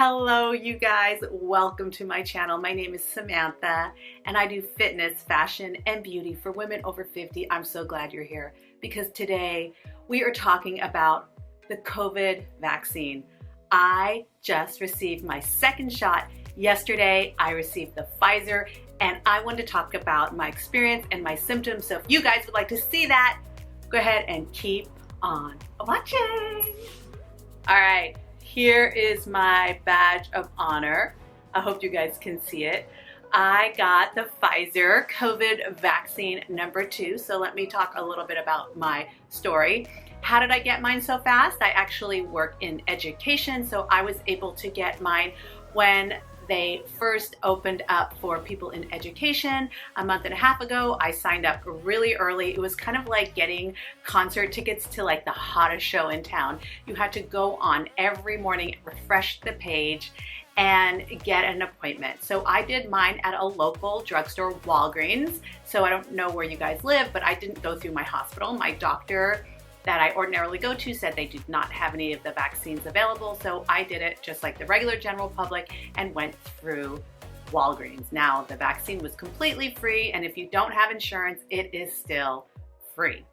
Hello you guys, welcome to my channel. My name is Samantha and I do fitness, fashion, and beauty for women over 50. I'm so glad you're here because today we are talking about the COVID vaccine. I just received my second shot yesterday. I received the Pfizer and I wanted to talk about my experience and my symptoms. So if you guys would like to see that, go ahead and keep on watching. All right. Here is my badge of honor. I hope you guys can see it. I got the Pfizer COVID vaccine number 2. So let me talk a little bit about my story. How did I get mine so fast? I actually work in education, so I was able to get mine when they first opened up for people in education a month and a half ago. I signed up really early. It was kind of like getting concert tickets to like the hottest show in town. You had to go on every morning, refresh the page, and get an appointment. So I did mine at a local drugstore, Walgreens. So I don't know where you guys live, but I didn't go through my hospital. My doctor that I ordinarily go to said they did not have any of the vaccines available, so I did it just like the regular general public and went through Walgreens. Now, the vaccine was completely free, and if you don't have insurance, it is still free.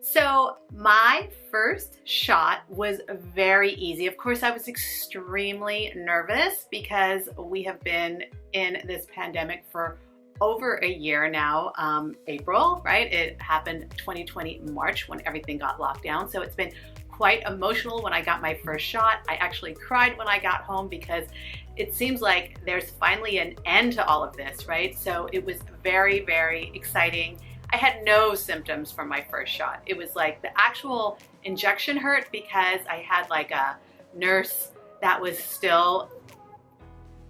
So my first shot was very easy. Of course, I was extremely nervous because we have been in this pandemic for over a year now. April, right? It happened 2020 March when everything got locked down. So it's been quite emotional when I got my first shot. I actually cried when I got home because it seems like there's finally an end to all of this, right? So it was very, very exciting. I had no symptoms from my first shot. It was like the actual injection hurt because I had like a nurse that was still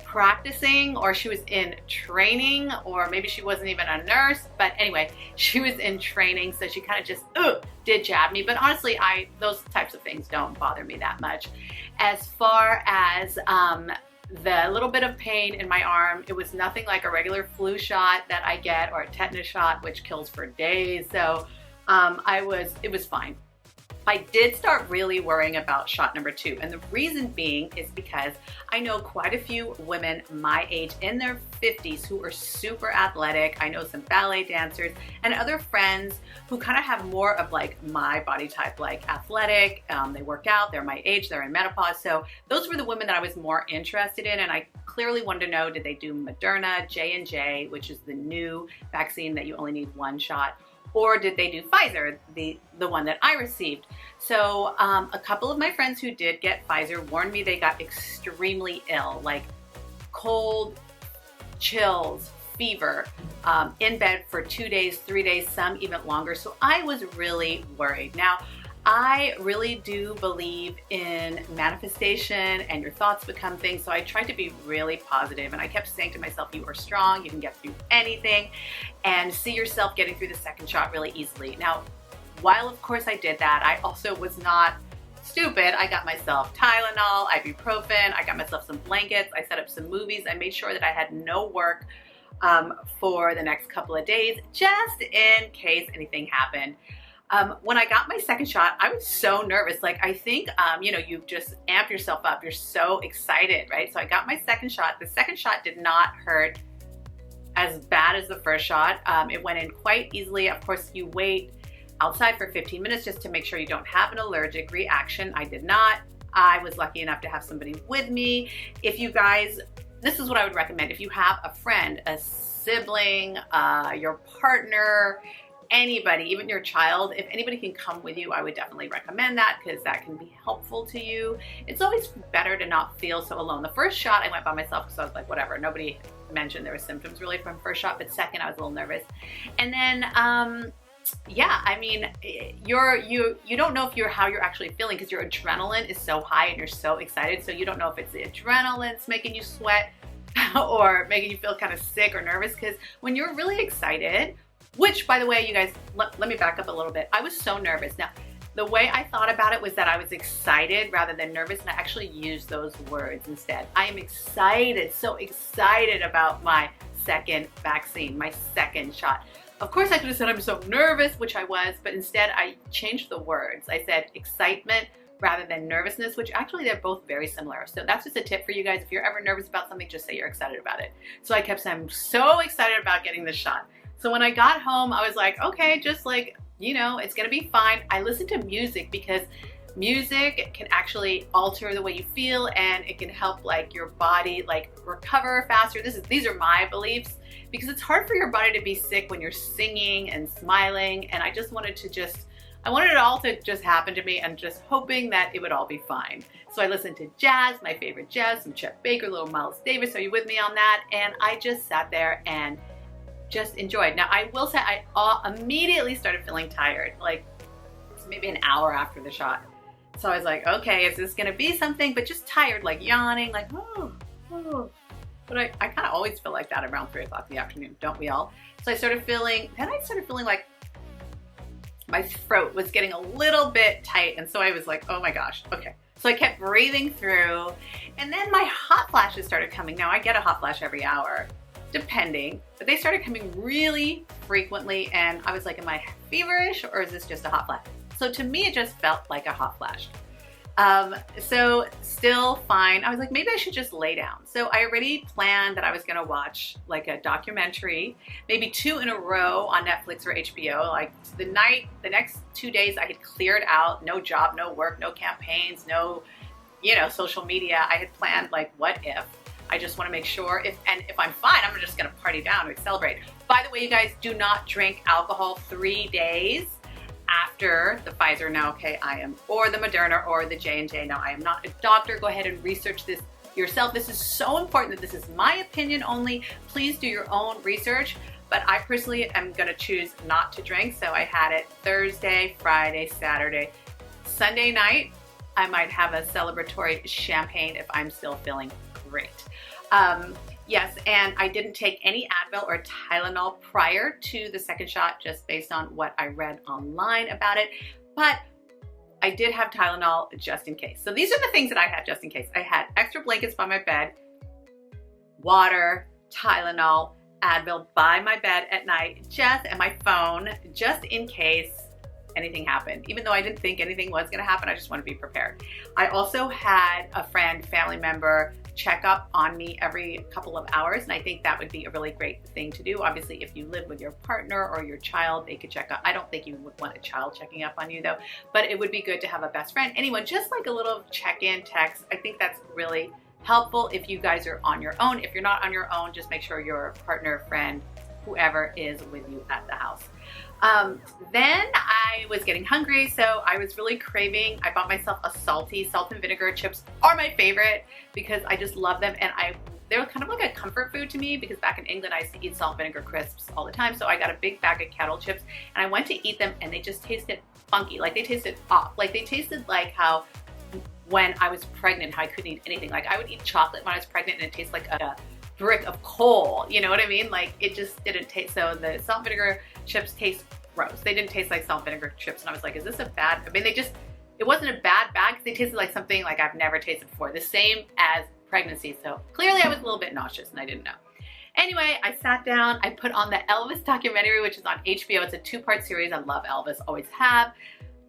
practicing, or she was in training, or maybe she wasn't even a nurse, but anyway, she was in training, so she kind of just did jab me. But honestly, those types of things don't bother me that much. As far as the little bit of pain in my arm, it was nothing like a regular flu shot that I get or a tetanus shot, which kills for days. So it was fine. I did start really worrying about shot number 2. And the reason being is because I know quite a few women my age in their 50s who are super athletic. I know some ballet dancers and other friends who kind of have more of like my body type, like athletic. They work out, they're my age, they're in menopause. So those were the women that I was more interested in. And I clearly wanted to know, did they do Moderna, J&J, which is the new vaccine that you only need 1 shot? Or did they do Pfizer, the one that I received? So a couple of my friends who did get Pfizer warned me they got extremely ill, like cold, chills, fever, in bed for 2 days, 3 days, some even longer. So I was really worried. Now, I really do believe in manifestation and your thoughts become things. So I tried to be really positive and I kept saying to myself, you are strong, you can get through anything, and see yourself getting through the second shot really easily. Now, while of course I did that, I also was not stupid. I got myself Tylenol, ibuprofen, I got myself some blankets, I set up some movies, I made sure that I had no work for the next couple of days, just in case anything happened. When I got my second shot, I was so nervous. Like, I think, you just amp yourself up. You're so excited, right? So I got my second shot. The second shot did not hurt as bad as the first shot. It went in quite easily. Of course, you wait outside for 15 minutes just to make sure you don't have an allergic reaction. I did not. I was lucky enough to have somebody with me. If you guys, this is what I would recommend. If you have a friend, a sibling, your partner, anybody, even your child, if anybody can come with you, I would definitely recommend that because that can be helpful to you. It's always better to not feel so alone. The first shot I went by myself because I was like, whatever, nobody mentioned there were symptoms really from first shot, but second I was a little nervous. And then yeah, I mean, you don't know if how you're actually feeling because your adrenaline is so high and you're so excited, so you don't know if it's the adrenaline that's making you sweat or making you feel kind of sick or nervous, because when you're really excited, which, by the way, you guys, let me back up a little bit. I was so nervous. Now, the way I thought about it was that I was excited rather than nervous, and I actually used those words instead. I am excited, so excited about my second vaccine, my second shot. Of course, I could have said I'm so nervous, which I was, but instead I changed the words. I said excitement rather than nervousness, which actually they're both very similar. So that's just a tip for you guys. If you're ever nervous about something, just say you're excited about it. So I kept saying, I'm so excited about getting this shot. So when I got home, I was like, okay, just like, you know, it's gonna be fine. I listened to music because music can actually alter the way you feel, and it can help like your body like recover faster. These are my beliefs, because it's hard for your body to be sick when you're singing and smiling. And I just wanted to I wanted it all to just happen to me, and just hoping that it would all be fine. So I listened to jazz, my favorite jazz, some Chet Baker, little Miles Davis. Are you with me on that? And I just sat there and just enjoyed. Now I will say I immediately started feeling tired, like maybe an hour after the shot. So I was like, okay, is this gonna be something? But just tired, like yawning, like, oh. But I kind of always feel like that around 3 o'clock in the afternoon, don't we all? So I started feeling like my throat was getting a little bit tight. And so I was like, oh my gosh, okay. So I kept breathing through, and then my hot flashes started coming. Now I get a hot flash every hour, depending, but they started coming really frequently. And I was like, am I feverish, or is this just a hot flash? So to me, it just felt like a hot flash. So still fine. I was like, maybe I should just lay down. So I already planned that I was gonna watch like a documentary, maybe 2 in a row on Netflix or HBO. Like the next 2 days I had cleared out, no job, no work, no campaigns, no, you know, social media. I had planned like, what if? I just wanna make sure if I'm fine, I'm just gonna party down or celebrate. By the way, you guys, do not drink alcohol 3 days after the Pfizer, now, okay, or the Moderna or the J&J. Now, I am not a doctor. Go ahead and research this yourself. This is so important that this is my opinion only. Please do your own research. But I personally am gonna choose not to drink. So I had it Thursday, Friday, Saturday, Sunday night. I might have a celebratory champagne if I'm still feeling great. Yes, and I didn't take any Advil or Tylenol prior to the second shot, just based on what I read online about it. But I did have Tylenol just in case. So these are the things that I had just in case. I had extra blankets by my bed, water, Tylenol, Advil by my bed at night, and my phone, just in case anything happened. Even though I didn't think anything was gonna happen, I just want to be prepared. I also had a friend, family member, check up on me every couple of hours, and I think that would be a really great thing to do. Obviously, if you live with your partner or your child, they could check up. I don't think you would want a child checking up on you though, but it would be good to have a best friend, anyone, just like a little check-in text. I think that's really helpful if you guys are on your own. If you're not on your own, just make sure your partner, friend, whoever is with you at the house. Then I was getting hungry, so I was really craving. I bought myself a salty salt and vinegar chips, are my favorite because I just love them, and they were kind of like a comfort food to me because back in England I used to eat salt and vinegar crisps all the time. So I got a big bag of kettle chips, and I went to eat them, and they just tasted funky. Like they tasted off. Like they tasted like how when I was pregnant, how I couldn't eat anything. Like I would eat chocolate when I was pregnant, and it tastes like a brick of coal, you know what I mean? Like it just didn't taste. So the salt and vinegar chips taste gross. They didn't taste like salt and vinegar chips, and I was like, is this a bad, I mean, it wasn't a bad bag because they tasted like something like I've never tasted before, the same as pregnancy. So clearly I was a little bit nauseous and I didn't know. Anyway, I sat down, I put on the Elvis documentary, which is on HBO. It's a 2-part series. I love Elvis, always have.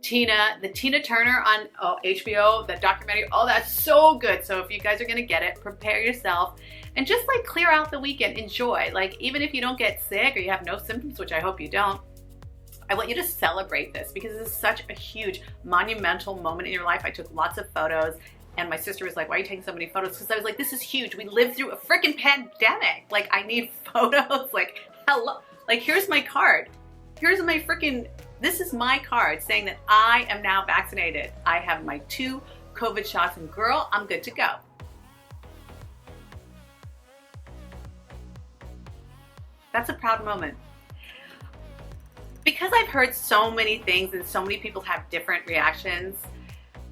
The Tina Turner on HBO, the documentary, oh, that's so good. So if you guys are gonna get it, prepare yourself and just like clear out the weekend, enjoy. Like even if you don't get sick or you have no symptoms, which I hope you don't, I want you to celebrate this because this is such a huge monumental moment in your life. I took lots of photos, and my sister was like, why are you taking so many photos? Because I was like, this is huge. We lived through a freaking pandemic. Like I need photos. Like hello, like here's my card. Here's my freaking, this is my card saying that I am now vaccinated. I have my 2 COVID shots, and girl, I'm good to go. That's a proud moment. Because I've heard so many things and so many people have different reactions,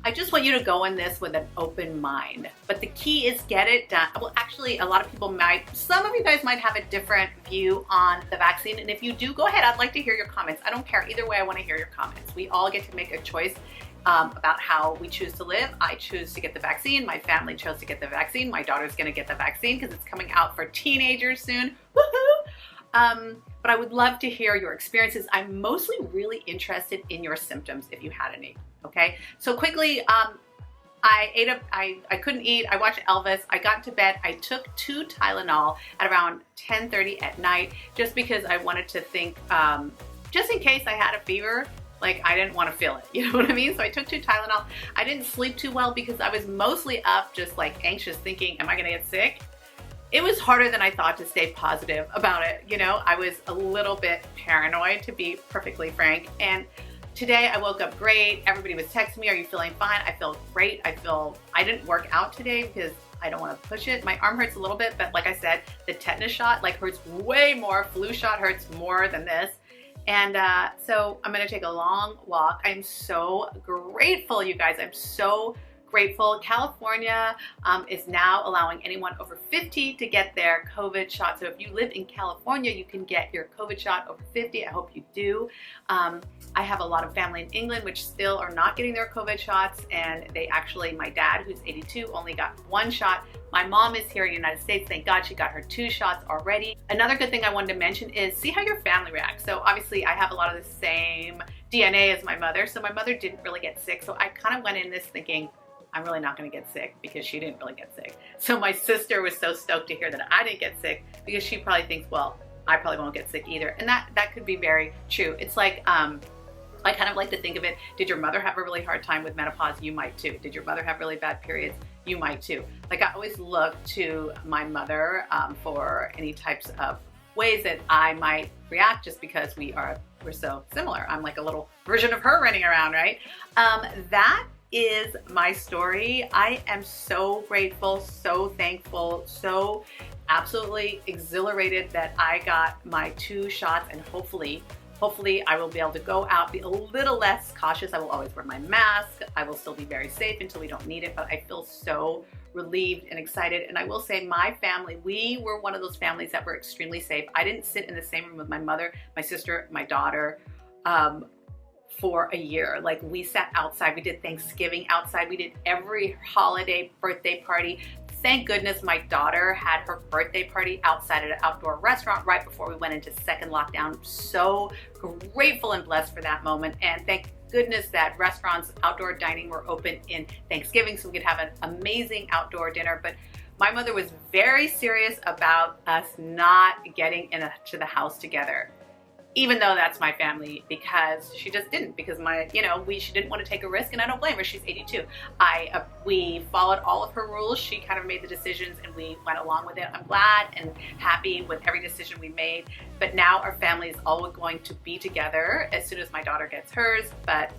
I just want you to go in this with an open mind. But the key is get it done. Well, actually, a lot of people some of you guys might have a different view on the vaccine. And if you do, go ahead. I'd like to hear your comments. I don't care. Either way, I want to hear your comments. We all get to make a choice about how we choose to live. I choose to get the vaccine. My family chose to get the vaccine. My daughter's going to get the vaccine because it's coming out for teenagers soon. Woohoo! But I would love to hear your experiences. I'm mostly really interested in your symptoms if you had any, okay? So quickly, I couldn't eat. I watched Elvis. I got to bed. I took 2 Tylenol at around 10:30 at night just because I wanted to think, just in case I had a fever, like I didn't want to feel it. You know what I mean? So I took 2 Tylenol. I didn't sleep too well because I was mostly up just like anxious thinking, am I going to get sick? It was harder than I thought to stay positive about it. You know, I was a little bit paranoid, to be perfectly frank. And today I woke up great. Everybody was texting me, are you feeling fine? I feel great. I didn't work out today because I don't want to push it. My arm hurts a little bit, but like I said, the tetanus shot like hurts way more. Flu shot hurts more than this. And so I'm gonna take a long walk. I'm so grateful, you guys. I'm so grateful. California is now allowing anyone over 50 to get their COVID shot. So if you live in California, you can get your COVID shot over 50. I hope you do. I have a lot of family in England which still are not getting their COVID shots, and they actually, my dad, who's 82, only got 1 shot. My mom is here in the United States. Thank God she got her 2 shots already. Another good thing I wanted to mention is see how your family reacts. So obviously I have a lot of the same DNA as my mother. So my mother didn't really get sick. So I kind of went in this thinking, I'm really not gonna get sick because she didn't really get sick. So my sister was so stoked to hear that I didn't get sick because she probably thinks, well, I probably won't get sick either. And that could be very true. It's like, I kind of like to think of it, did your mother have a really hard time with menopause? You might too. Did your mother have really bad periods? You might too. Like I always look to my mother for any types of ways that I might react just because we're so similar. I'm like a little version of her running around, right? That is my story. I am so grateful, so thankful, so absolutely exhilarated that I got my 2 shots, and hopefully I will be able to go out, be a little less cautious. I will always wear my mask. I will still be very safe until we don't need it, but I feel so relieved and excited. And I will say my family, we were one of those families that were extremely safe. I didn't sit in the same room with my mother, my sister, my daughter, for a year. Like we sat outside, we did Thanksgiving outside, we did every holiday, birthday party. Thank goodness my daughter had her birthday party outside at an outdoor restaurant right before we went into second lockdown. I'm so grateful and blessed for that moment. And thank goodness that restaurants, outdoor dining were open in Thanksgiving so we could have an amazing outdoor dinner. But my mother was very serious about us not getting into the house together, even though that's my family, because she just didn't, because she didn't want to take a risk, and I don't blame her. She's 82. We followed all of her rules. She kind of made the decisions and we went along with it. I'm glad and happy with every decision we made, but now our family is all going to be together as soon as my daughter gets hers. But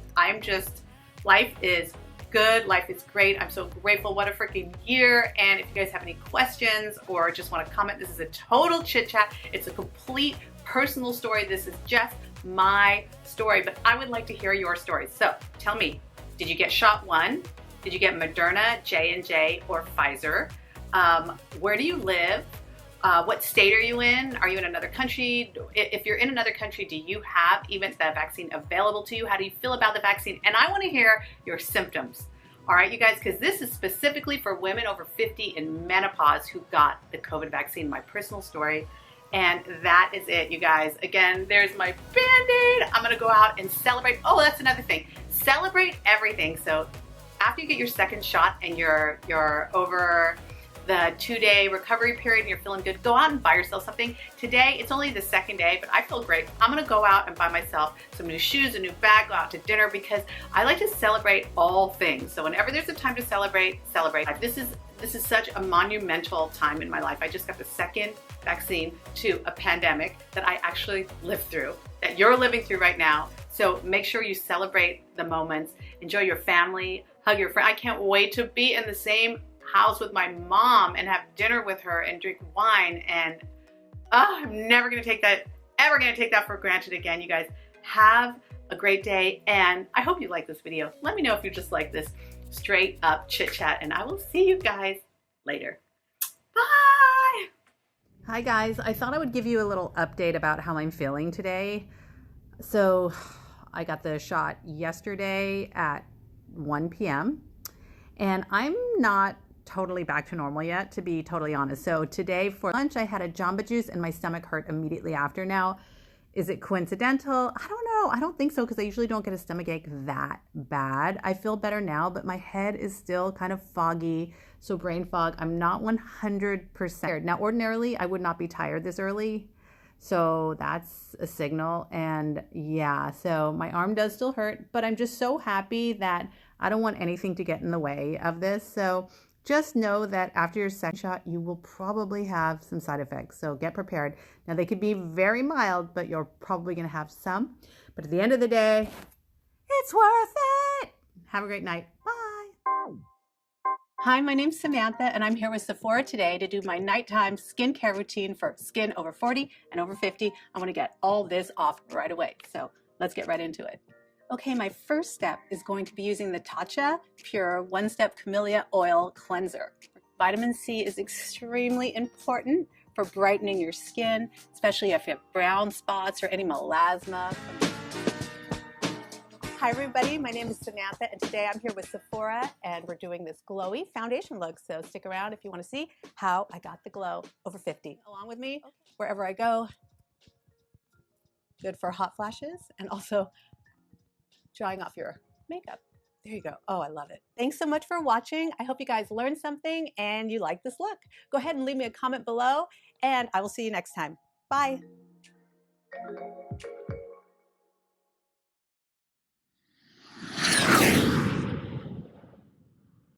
life is good. Life is great. I'm so grateful. What a freaking year. And if you guys have any questions or just want to comment, this is a total chit chat. It's a complete personal story. This is just my story, but I would like to hear your stories. So tell me, did you get shot 1? Did you get Moderna, J&J, or Pfizer? Where do you live? What state are you in? Are you in another country? If you're in another country, do you have even the vaccine available to you? How do you feel about the vaccine? And I want to hear your symptoms. All right, you guys, because this is specifically for women over 50 in menopause who got the COVID vaccine, my personal story. And that is it, you guys. Again, there's my Band-Aid. I'm gonna go out and celebrate. Oh, that's another thing. Celebrate everything. So after you get your 2nd shot and you're over the 2-day recovery period and you're feeling good, go out and buy yourself something. Today, it's only the 2nd day, but I feel great. I'm gonna go out and buy myself some new shoes, a new bag, go out to dinner, because I like to celebrate all things. So whenever there's a time to celebrate. This is such a monumental time in my life. I just got the 2nd vaccine to a pandemic that I actually lived through, that you're living through right now. So make sure you celebrate the moments, enjoy your family, hug your friend. I can't wait to be in the same house with my mom and have dinner with her and drink wine. And I'm never gonna take that for granted again. You guys have a great day, and I hope you like this video. Let me know if you just like this straight up chit chat, and I will see you guys later. Bye. Hi guys, I thought I would give you a little update about how I'm feeling today. So I got the shot yesterday at 1 p.m. and I'm not totally back to normal yet, to be totally honest. So today for lunch, I had a Jamba Juice and my stomach hurt immediately after. Now, is it coincidental? I don't know. I don't think so, because I usually don't get a stomach ache that bad. I feel better now, but my head is still kind of foggy. So brain fog, I'm not 100%. Now, ordinarily, I would not be tired this early. So that's a signal. And yeah, so my arm does still hurt, but I'm just so happy that I don't want anything to get in the way of this. So just know that after your second shot, you will probably have some side effects. So get prepared. Now they could be very mild, but you're probably going to have some. But at the end of the day, it's worth it. Have a great night. Bye. Hi, my name's Samantha, and I'm here with SEPHORA today to do my nighttime skincare routine for skin over 40 and over 50. I want to get all this off right away, so let's get right into it. Okay, my first step is going to be using the Tatcha Pure One-Step Camellia Oil Cleanser. Vitamin C is extremely important for brightening your skin, especially if you have brown spots or any melasma. Hi everybody, my name is Samantha and today I'm here with SEPHORA and we're doing this glowy foundation look. So stick around if you want to see how I got the glow over 50. Along with me, wherever I go. Good for hot flashes and also drying off your makeup. There you go. Oh, I love it. Thanks so much for watching. I hope you guys learned something and you like this look. Go ahead and leave me a comment below and I will see you next time. Bye.